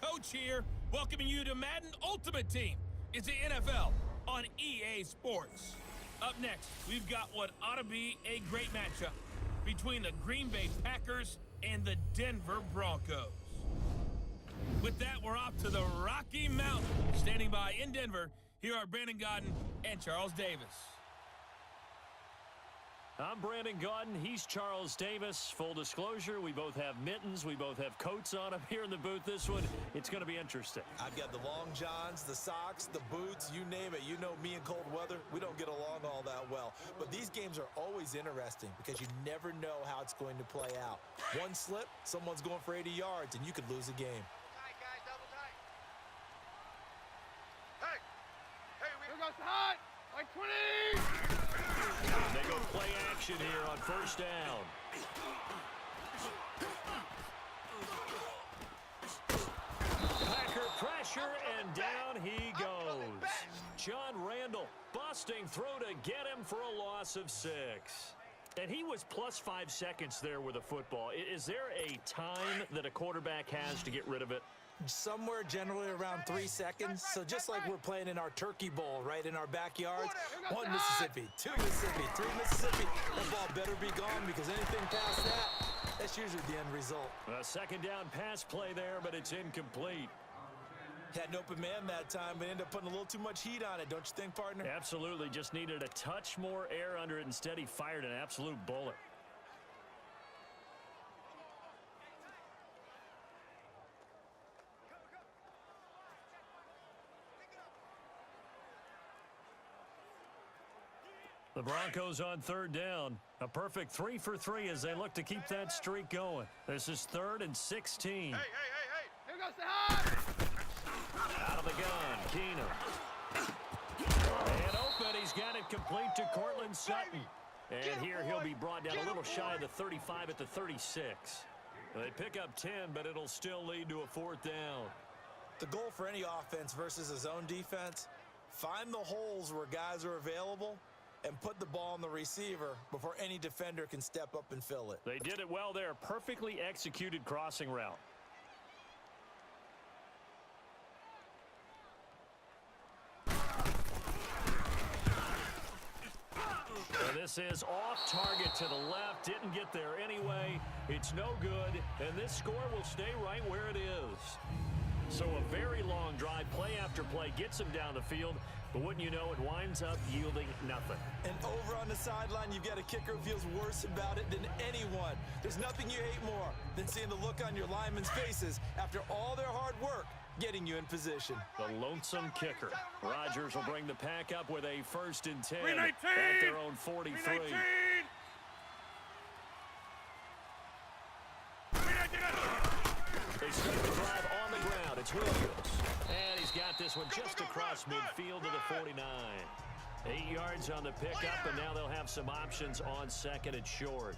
Coach here, welcoming you to Madden Ultimate Team. It's the NFL on EA Sports. Up next, we've got what ought to be a great matchup between the Green Bay Packers and the Denver Broncos. With that, we're off to the Rocky Mountains. Standing by in Denver, here are Brandon Gaudin and Charles Davis. I'm Brandon Gaudin. He's Charles Davis. Full disclosure, we both have mittens. We both have coats on them here in the booth. This one, it's going to be interesting. I've got the long johns, the socks, the boots, you name it. You know me in cold weather, we don't get along all that well. But these games are always interesting because you never know how it's going to play out. One slip, someone's going for 80 yards, and you could lose a game. Tight, guys, double tight. Hey, we got hot! Like 20! They go play action here on first down. Packer pressure, and down he goes. John Randall busting through to get him for a loss of 6. And he was plus 5 seconds there with a football. Is there a time that a quarterback has to get rid of it? Somewhere generally around 3 seconds. So just like we're playing in our turkey bowl, right, in our backyards. 1 Mississippi, 2 Mississippi, 3 Mississippi. The ball better be gone because anything past that, that's usually the end result. A second down pass play there, but it's incomplete. Had an open man that time, but ended up putting a little too much heat on it, don't you think, partner? Absolutely. Just needed a touch more air under it. Instead, he fired an absolute bullet. The Broncos on third down. A perfect 3 for 3 as they look to keep that streak going. This is 3rd and 16. Hey! Here goes the hot! Out of the gun, Keenum. And open, he's got it complete to Cortland Sutton. And here he'll be brought down a little shy of the 35 at the 36. They pick up 10, but it'll still lead to a 4th down. The goal for any offense versus a zone defense, find the holes where guys are available and put the ball on the receiver before any defender can step up and fill it. They did it well there. Perfectly executed crossing route. And this is off target to the left. Didn't get there anyway. It's no good. And this score will stay right where it is. So a very long drive, play after play, gets him down the field. But wouldn't you know, it winds up yielding nothing. And over on the sideline, you've got a kicker who feels worse about it than anyone. There's nothing you hate more than seeing the look on your linemen's faces after all their hard work getting you in position. The lonesome kicker. Rodgers will bring the pack up with a 1st and 10 319! at their own 43. 319! They start the drive on the ground. It's Williams. And he's got this one just across midfield to the 49. 8 yards on the pickup, and now they'll have some options on 2nd and short.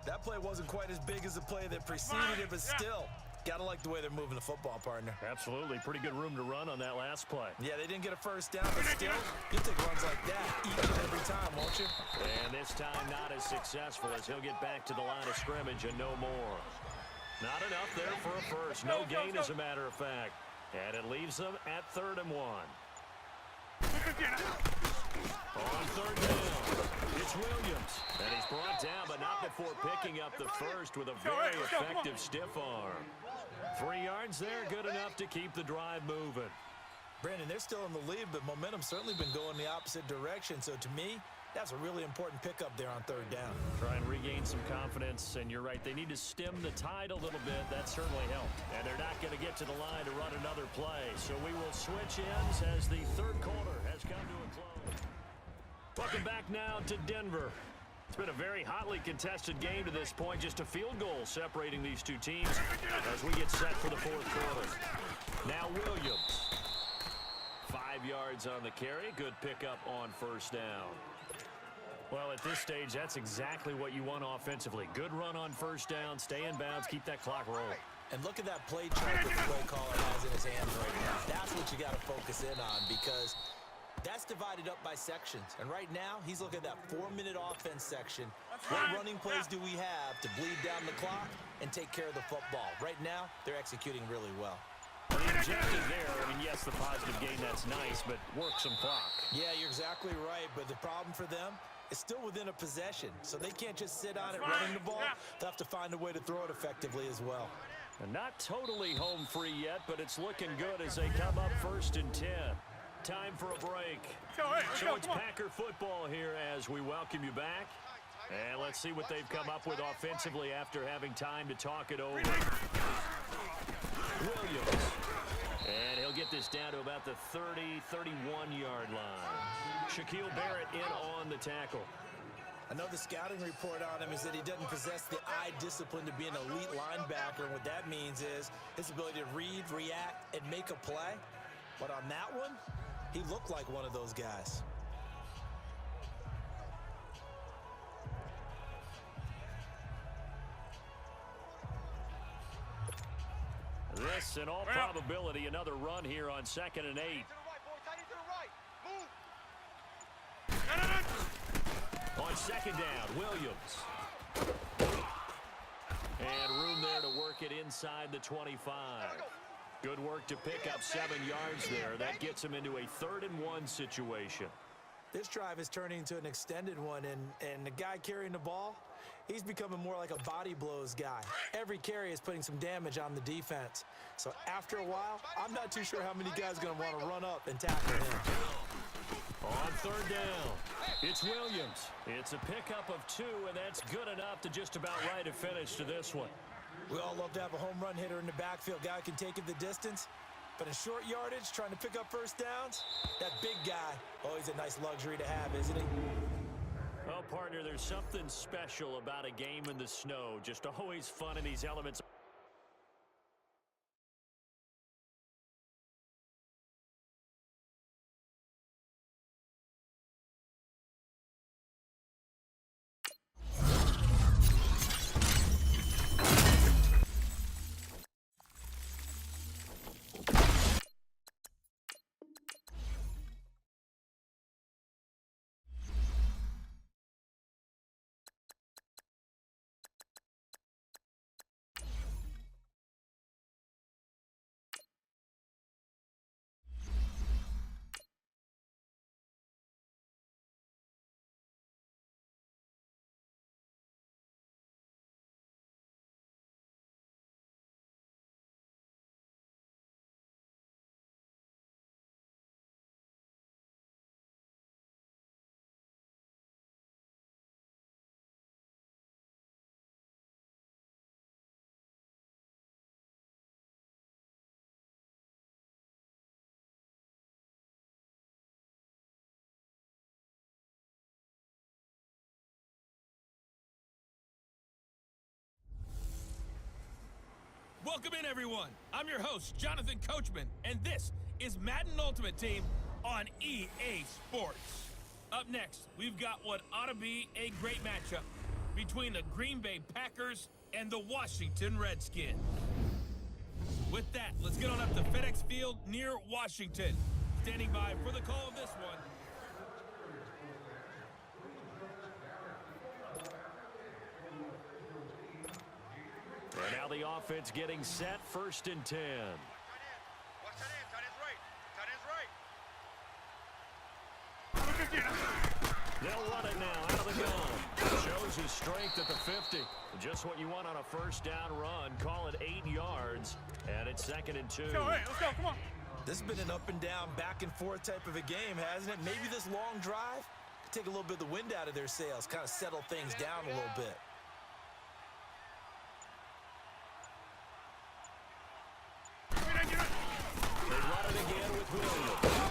That play wasn't quite as big as the play that preceded it, but still, gotta like the way they're moving the football, partner. Absolutely. Pretty good room to run on that last play. Yeah, they didn't get a 1st down, but still, you take runs like that each and every time, won't you? And this time not as successful as he'll get back to the line of scrimmage and no more. Not enough there for a first. No gain, as a matter of fact. And it leaves them at 3rd and 1. On 3rd down, it's Williams. And he's brought down, but not before picking up the first with a very effective stiff arm. 3 yards there, good enough to keep the drive moving. Brandon, they're still in the lead, but momentum's certainly been going the opposite direction. So to me, that's a really important pickup there on 3rd down. Try and regain some confidence, and you're right. They need to stem the tide a little bit. That certainly helped. And they're not going to get to the line to run another play. So we will switch ends as the 3rd quarter has come to a close. Welcome back now to Denver. It's been a very hotly contested game to this point. Just a field goal separating these two teams as we get set for the 4th quarter. Now Williams. 5 yards on the carry. Good pickup on 1st down. Well, at this stage, that's exactly what you want offensively. Good run on 1st down, stay in bounds, keep that clock rolling. And look at that play chart that the play caller has in his hands right now. That's what you got to focus in on because that's divided up by sections. And right now, he's looking at that 4-minute offense section. What running plays do we have to bleed down the clock and take care of the football. Right now, they're executing really well. The objective there, I mean, yes, the positive gain, that's nice, but work some clock. Yeah, you're exactly right, but the problem for them is still within a possession, so they can't just sit on it running the ball. They'll have to find a way to throw it effectively as well. And not totally home free yet, but it's looking good as they come up 1st and 10. Time for a break. So it's Packer football here as we welcome you back. And let's see what they've come up with offensively after having time to talk it over. Williams. And he'll get this down to about the 30, 31-yard line. Shaquille Barrett in on the tackle. I know the scouting report on him is that he doesn't possess the eye discipline to be an elite linebacker. And what that means is his ability to read, react, and make a play. But on that one, he looked like one of those guys. This, in all probability, another run here on 2nd and 8. On 2nd down, Williams. And room there to work it inside the 25. Good work to pick up 7 yards there. That gets him into a 3rd and 1 situation. This drive is turning into an extended one, and the guy carrying the ball, he's becoming more like a body blows guy. Every carry is putting some damage on the defense. So after a while, I'm not too sure how many guys are going to want to run up and tackle him. On 3rd down, it's Williams. It's a pickup of 2, and that's good enough to just about write a finish to this one. We all love to have a home run hitter in the backfield. Guy who can take it the distance. But in short yardage, trying to pick up first downs, that big guy, oh, he's a nice luxury to have, isn't he? Well, partner, there's something special about a game in the snow. Just always fun in these elements. Welcome in, everyone. I'm your host, Jonathan Coachman, and this is Madden Ultimate Team on EA Sports. Up next, we've got what ought to be a great matchup between the Green Bay Packers and the Washington Redskins. With that, let's get on up to FedEx Field near Washington. Standing by for the call of this one. And now the offense getting set, 1st and 10. Watch tight end, tight end's right. Tight end's right. They'll run it now out of the gun. Shows his strength at the 50. Just what you want on a 1st down run. Call it 8 yards. And it's 2nd and 2. Let's go, let's go, come on. This has been an up and down, back and forth type of a game, hasn't it? Maybe this long drive could take a little bit of the wind out of their sails, kind of settle things down a little bit. They run it again with Williams.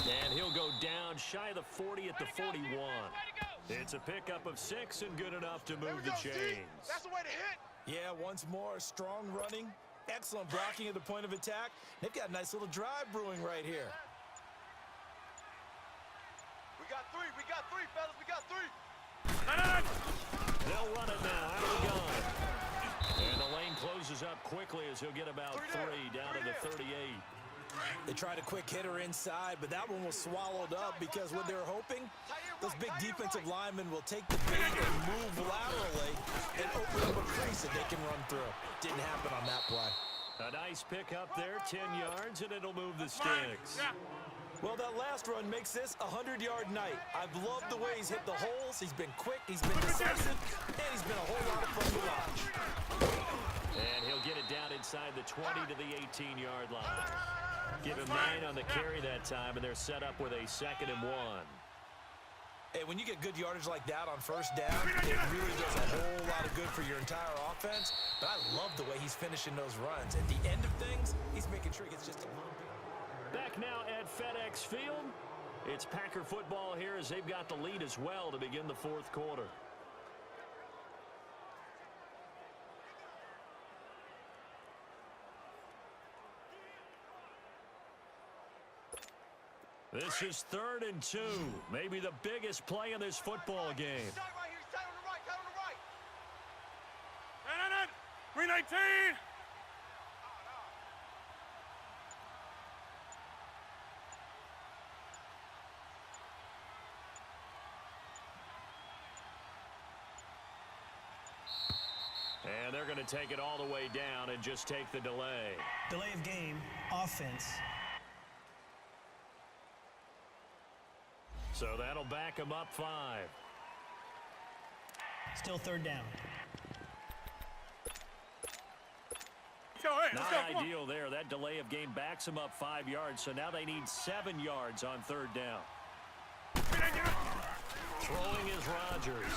And he'll go down shy of the 40 at the 41. It's a pickup of 6 and good enough to move the chains. That's the way to hit. Yeah, once more, strong running, excellent blocking at the point of attack. They've got a nice little drive brewing right here. We got three, fellas, we got 3. They'll run it now out of the gun. And the lane closes up quickly as he'll get about 3 down to the 38. They tried a quick hitter inside, but that one was swallowed up because what they were hoping, those big defensive linemen will take the bait and move laterally and open up a crease that they can run through. Didn't happen on that play. A nice pick up there, 10 yards, and it'll move the sticks. Well, that last run makes this a 100-yard night. I've loved the way he's hit the holes. He's been quick, he's been decisive, and he's been a whole lot of fun to watch. And he'll get it down inside the 20 to the 18-yard line. Give him 9 on the carry that time, and they're set up with a 2nd and 1. Hey, when you get good yardage like that on first down, it really does a whole lot of good for your entire offense. But I love the way he's finishing those runs. At the end of things, he's making sure he gets just a little bit. Back now at FedEx Field. It's Packer football here as they've got the lead as well to begin the 4th quarter. This is 3rd and 2. Maybe the biggest play in this football game. Start right here. Start on the right. Start on the right. 319. And they're going to take it all the way down and just take the delay. Delay of game, offense. So that'll back them up 5. Still 3rd down. Not ideal there. That delay of game backs them up 5 yards. So now they need 7 yards on 3rd down. Throwing is Rodgers.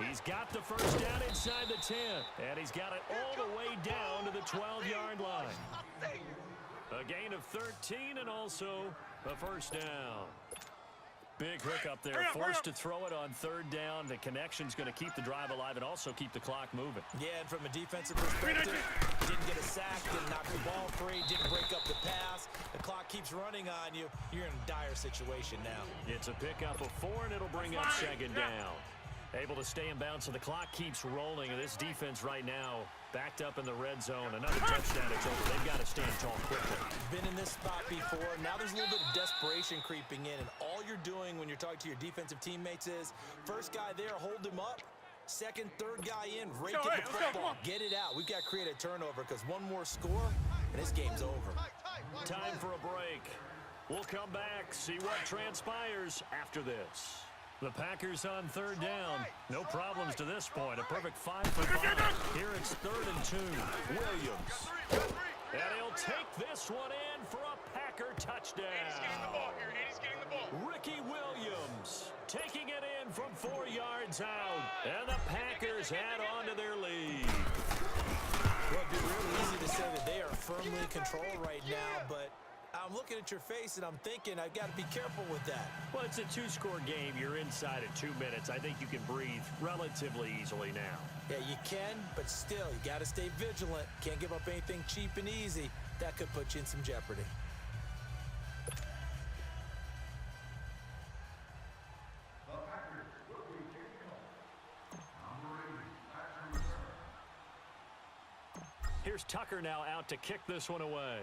He's got the first down inside the 10. And he's got it all the way down to the 12-yard line. A gain of 13 and also a first down. Big hook up there. Forced to throw it on 3rd down. The connection's going to keep the drive alive and also keep the clock moving. Yeah, and from a defensive perspective, didn't get a sack, didn't knock the ball free, didn't break up the pass. The clock keeps running on you. You're in a dire situation now. It's a pickup of 4, and it'll bring up 2nd down. Able to stay in bounds, so the clock keeps rolling. And this defense right now backed up in the red zone. Another touchdown, it's over. They've got to stand tall quickly. Been in this spot before. Now there's a little bit of desperation creeping in. And all you're doing when you're talking to your defensive teammates is, first guy there, hold him up. Second, third guy in, rake at the football. Get it out. We've got to create a turnover because one more score, and this game's over. Time for a break. We'll come back, see what transpires after this. The Packers on 3rd down. No problems to this point. A perfect 5 for 5. Here it's 3rd and 2. Williams. And he'll take this one in for a Packer touchdown. He's getting the ball here. He's getting the ball. Ricky Williams taking it in from 4 yards out. And the Packers add on to their lead. Well, it'd be real easy to say that they are firmly in control right now, but I'm looking at your face and I'm thinking I've got to be careful with that. Well, it's a 2-score game. You're inside at 2 minutes. I think you can breathe relatively easily now. Yeah, you can, but still, you got to stay vigilant. Can't give up anything cheap and easy. That could put you in some jeopardy. Here's Tucker now out to kick this one away.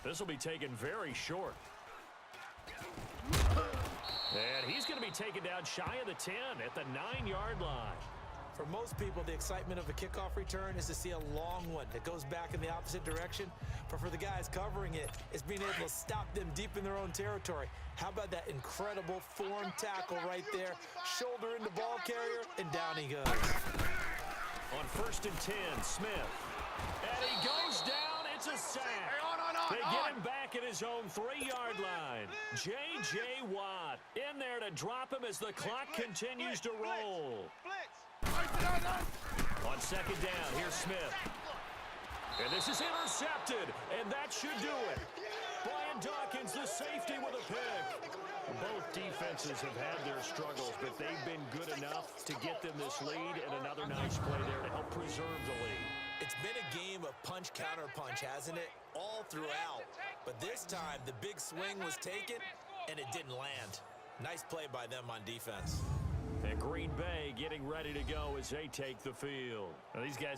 This will be taken very short. And he's going to be taken down shy of the 10 at the 9-yard line. For most people, the excitement of a kickoff return is to see a long one that goes back in the opposite direction. But for the guys covering it, it's being able to stop them deep in their own territory. How about that incredible form tackle right there? Shoulder into ball carrier, and down he goes. On 1st and 10, Smith. And he goes down. It's a sack. They get him back at his own 3-yard line. J.J. Watt in there to drop him as the clock continues to roll. On 2nd down, here's Smith. And this is intercepted, and that should do it. Brian Dawkins, the safety, with a pick. Both defenses have had their struggles, but they've been good enough to get them this lead, and another nice play there to help preserve the lead. It's been a game of punch-counter-punch, hasn't it? All throughout. But this time, the big swing was taken, and it didn't land. Nice play by them on defense. And Green Bay getting ready to go as they take the field. Now, these guys